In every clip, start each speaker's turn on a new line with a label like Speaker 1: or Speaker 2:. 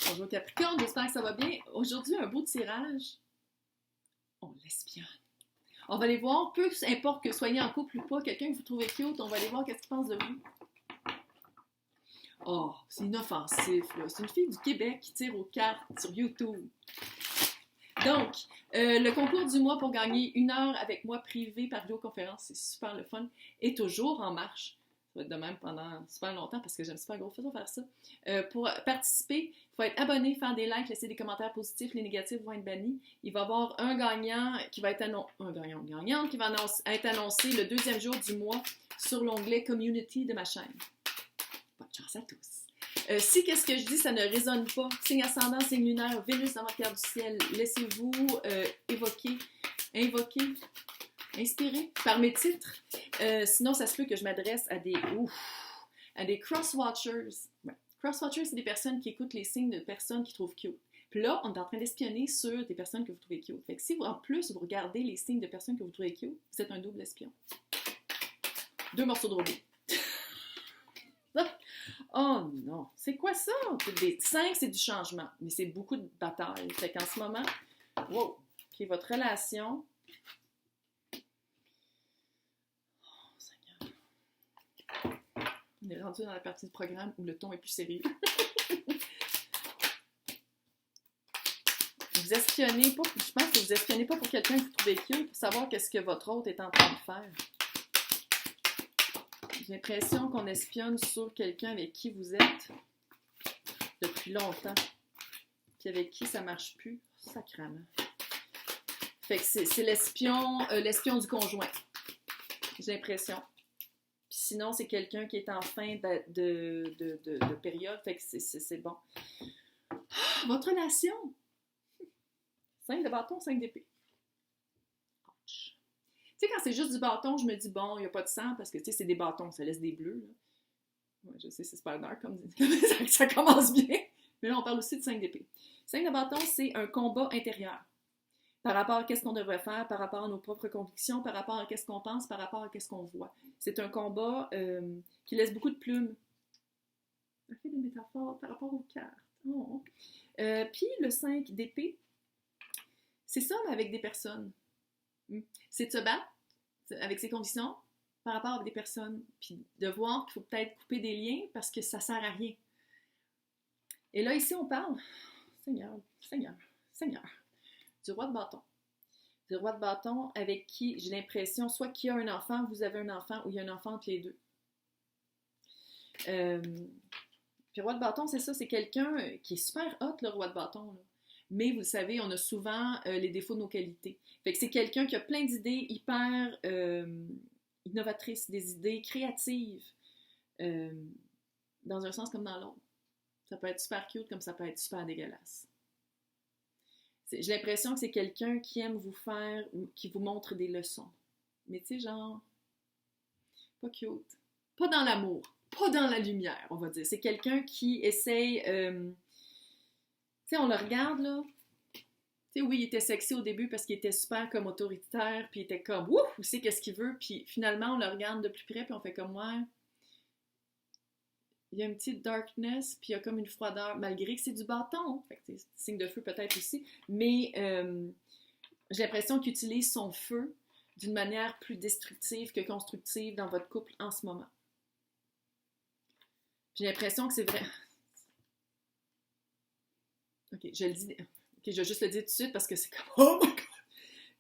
Speaker 1: Bonjour Capricorne, j'espère que ça va bien. Aujourd'hui, un beau tirage. On l'espionne. On va aller voir, peu importe que vous soyez en couple ou pas, quelqu'un que vous trouvez cute, on va aller voir qu'est-ce qu'il pense de vous. Oh, c'est inoffensif, là. C'est une fille du Québec qui tire aux cartes sur YouTube. Donc, le concours du mois pour gagner 1 heure avec moi privé par vidéoconférence, c'est super le fun, est toujours en marche. Ça va être de même pendant super longtemps parce que j'aime super gros faire ça. Pour participer, il faut être abonné, faire des likes, laisser des commentaires positifs, les négatifs vont être bannis. Il va y avoir un gagnant qui va être gagnante qui va être annoncé le 2e jour du mois sur l'onglet Community de ma chaîne. Bonne chance à tous! Si qu'est-ce que je dis, ça ne résonne pas, signe ascendant, signe lunaire, Vénus dans votre carte du ciel, laissez-vous invoquer, inspirer par mes titres. Sinon, ça se peut que je m'adresse à des cross-watchers. Ouais. Cross-watchers, c'est des personnes qui écoutent les signes de personnes qu'ils trouvent cute. Puis là, on est en train d'espionner sur des personnes que vous trouvez cute. Fait que si vous, en plus, vous regardez les signes de personnes que vous trouvez cute, vous êtes un double espion. 2 morceaux de robot. Oh non, c'est quoi ça? 5, c'est du changement, mais c'est beaucoup de bataille. Fait qu'en ce moment, wow, OK, votre relation. Oh, Seigneur. On est rendu dans la partie du programme où le ton est plus sérieux. Vous espionnez pas, je pense que vous espionnez pas pour quelqu'un que vous trouvez cute, pour savoir qu'est-ce que votre autre est en train de faire. J'ai l'impression qu'on espionne sur quelqu'un avec qui vous êtes depuis longtemps, puis avec qui ça marche plus, sacrément. Fait que c'est l'espion du conjoint, j'ai l'impression. Puis sinon, c'est quelqu'un qui est en fin de période, fait que c'est bon. Votre relation! 5 de bâton, 5 d'épée. Tu sais, quand c'est juste du bâton, je me dis, bon, il n'y a pas de sang parce que, tu sais, c'est des bâtons, ça laisse des bleus. Là. Ouais, je sais, c'est super dark comme ça commence bien. Mais là, on parle aussi de 5 d'épée. 5 de bâton, c'est un combat intérieur. Par rapport à qu'est-ce qu'on devrait faire, par rapport à nos propres convictions, par rapport à qu'est-ce qu'on pense, par rapport à qu'est-ce qu'on voit. C'est un combat qui laisse beaucoup de plumes. Ça fait des métaphores par rapport aux cartes. Oh. Puis le 5 d'épée, c'est ça, mais avec des personnes. C'est de se battre avec ses convictions par rapport à des personnes, puis de voir qu'il faut peut-être couper des liens parce que ça sert à rien. Et là, ici, on parle, Seigneur, du roi de bâton. Du roi de bâton avec qui j'ai l'impression, soit qu'il y a un enfant, vous avez un enfant, ou il y a un enfant entre les deux. Puis le roi de bâton, c'est ça, c'est quelqu'un qui est super hot, le roi de bâton, là. Mais vous le savez, on a souvent les défauts de nos qualités. Fait que c'est quelqu'un qui a plein d'idées hyper innovatrices, des idées créatives, dans un sens comme dans l'autre. Ça peut être super cute comme ça peut être super dégueulasse. J'ai l'impression que c'est quelqu'un qui aime vous faire, qui vous montre des leçons. Mais tu sais, genre, pas cute. Pas dans l'amour, pas dans la lumière, on va dire. C'est quelqu'un qui essaye... Tu sais, on le regarde, là. Tu sais, oui, il était sexy au début parce qu'il était super comme autoritaire, puis il était comme, ouf, il sait qu'est-ce qu'il veut, puis finalement, on le regarde de plus près, puis on fait comme, ouais, il y a une petite darkness, puis il y a comme une froideur, malgré que c'est du bâton, fait que c'est signe de feu peut-être aussi, mais j'ai l'impression qu'il utilise son feu d'une manière plus destructive que constructive dans votre couple en ce moment. J'ai l'impression que c'est vrai... OK, je le dis... OK, je vais juste le dire tout de suite parce que c'est comme... Oh my God!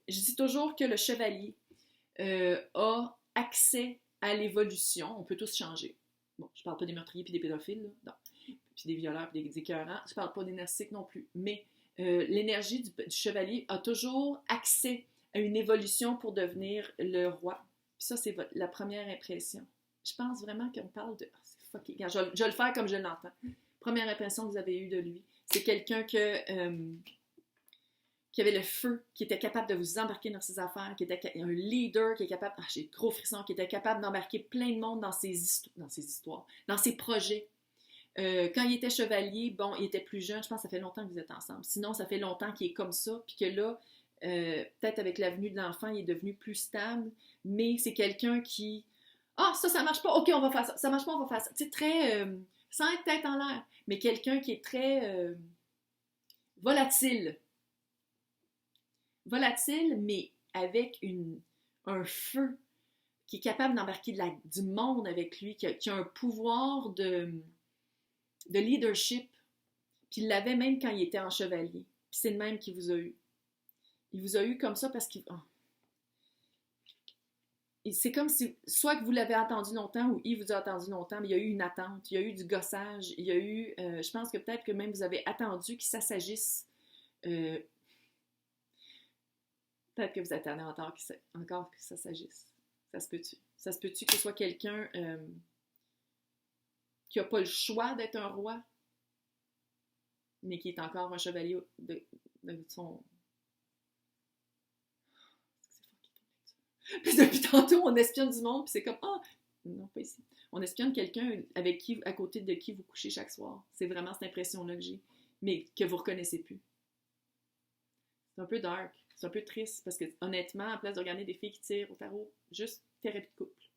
Speaker 1: Je dis toujours que le chevalier a accès à l'évolution. On peut tous changer. Bon, je parle pas des meurtriers puis des pédophiles, là. Non. Puis des violeurs puis des écœurants. Je parle pas des narcissiques non plus. Mais l'énergie du chevalier a toujours accès à une évolution pour devenir le roi. Puis ça, c'est la première impression. Je pense vraiment qu'on parle de... Oh, c'est fucking... Je vais le faire comme je l'entends. Première impression que vous avez eue de lui. C'est quelqu'un qui avait le feu, qui était capable de vous embarquer dans ses affaires, qui était un leader, qui est capable, j'ai gros frissons, qui était capable d'embarquer plein de monde dans ses histoires, dans ses projets. Quand il était chevalier, bon, il était plus jeune, je pense que ça fait longtemps que vous êtes ensemble. Sinon, ça fait longtemps qu'il est comme ça, puis que là, peut-être avec la venue de l'enfant, il est devenu plus stable, mais c'est quelqu'un qui... Ah, ça marche pas, ok, on va faire ça. Ça marche pas, on va faire ça. Tu sais, très sans être tête en l'air, mais quelqu'un qui est très volatile. Volatile, mais avec un feu, qui est capable d'embarquer du monde avec lui, qui a un pouvoir de leadership. Puis il l'avait même quand il était en chevalier. Puis c'est le même qu'il vous a eu. Il vous a eu comme ça parce qu'il... Oh. C'est comme si, soit que vous l'avez attendu longtemps ou il vous a attendu longtemps, mais il y a eu une attente, il y a eu du gossage, il y a eu... je pense que peut-être que même vous avez attendu qu'il s'assagisse. Peut-être que vous attendez encore que ça s'agisse. Ça se peut-tu? Ça se peut-tu que ce soit quelqu'un qui n'a pas le choix d'être un roi, mais qui est encore un chevalier de son... Puis depuis tantôt, on espionne du monde, puis c'est comme, ah, non, pas ici. On espionne quelqu'un à côté de qui vous couchez chaque soir. C'est vraiment cette impression-là que j'ai, mais que vous ne reconnaissez plus. C'est un peu dark, c'est un peu triste, parce que honnêtement, à place de regarder des filles qui tirent au tarot, juste thérapie de couple.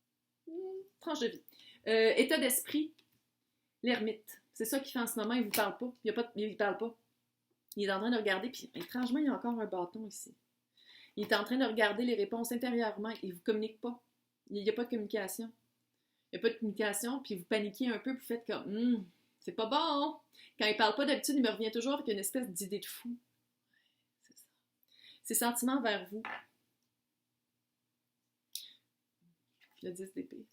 Speaker 1: Tranche de vie. État d'esprit, l'ermite. C'est ça qu'il fait en ce moment, il ne vous parle pas. Il ne parle pas. Il est en train de regarder, puis étrangement, il y a encore un bâton ici. Il est en train de regarder les réponses intérieurement. Il ne vous communique pas. Il n'y a pas de communication. Il n'y a pas de communication, puis vous paniquez un peu, puis vous faites comme c'est pas bon. Quand il ne parle pas d'habitude, il me revient toujours avec une espèce d'idée de fou. C'est ça. Ses sentiments vers vous. Le 10 d'épée.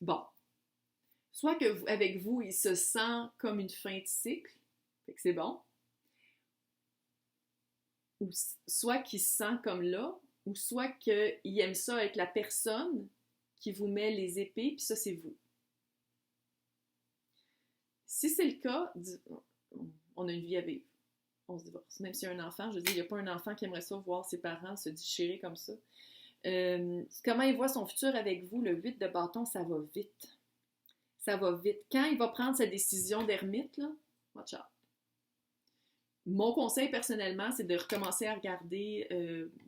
Speaker 1: Bon. Soit que avec vous, il se sent comme une fin de cycle, fait que c'est bon. Ou soit qu'il se sent comme là, ou soit qu'il aime ça être la personne qui vous met les épées, puis ça, c'est vous. Si c'est le cas, on a une vie à vivre. On se divorce. Même s'il y a un enfant, je dis, il n'y a pas un enfant qui aimerait ça voir ses parents se déchirer comme ça. Comment il voit son futur avec vous, le 8 de bâton, ça va vite. Ça va vite. Quand il va prendre sa décision d'ermite, là, watch out. Mon conseil, personnellement, c'est de recommencer à regarder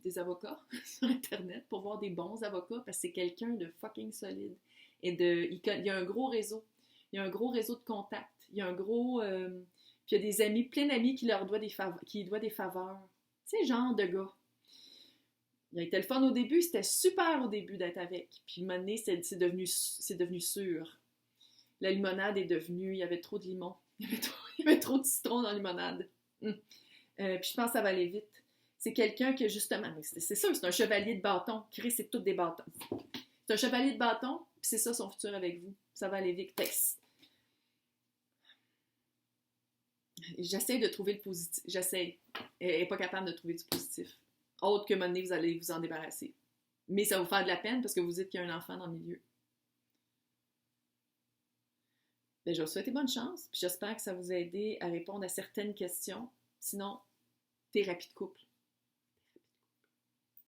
Speaker 1: des avocats sur Internet pour voir des bons avocats parce que c'est quelqu'un de fucking solide. Et il y a un gros réseau. Il y a un gros réseau de contacts. Il y a un gros... puis il y a des amis, plein d'amis qui lui doivent des faveurs. Tu sais, genre de gars. Il a été le fun au début, c'était super au début d'être avec. Puis à un moment donné, c'est devenu sûr. La limonade est devenue... Il y avait trop de limon. Il y avait trop de citron dans la limonade. Puis je pense que ça va aller vite. C'est quelqu'un que justement, c'est sûr, c'est un chevalier de bâton. Chris, c'est tout des bâtons. C'est un chevalier de bâton, puis c'est ça son futur avec vous. Ça va aller vite. J'essaie de trouver le positif. J'essaie. Elle n'est pas capable de trouver du positif. Autre que maintenant, vous allez vous en débarrasser. Mais ça va vous faire de la peine parce que vous dites qu'il y a un enfant dans le milieu. Ben, je vous souhaite bonne chance, puis j'espère que ça vous a aidé à répondre à certaines questions. Sinon, thérapie de couple.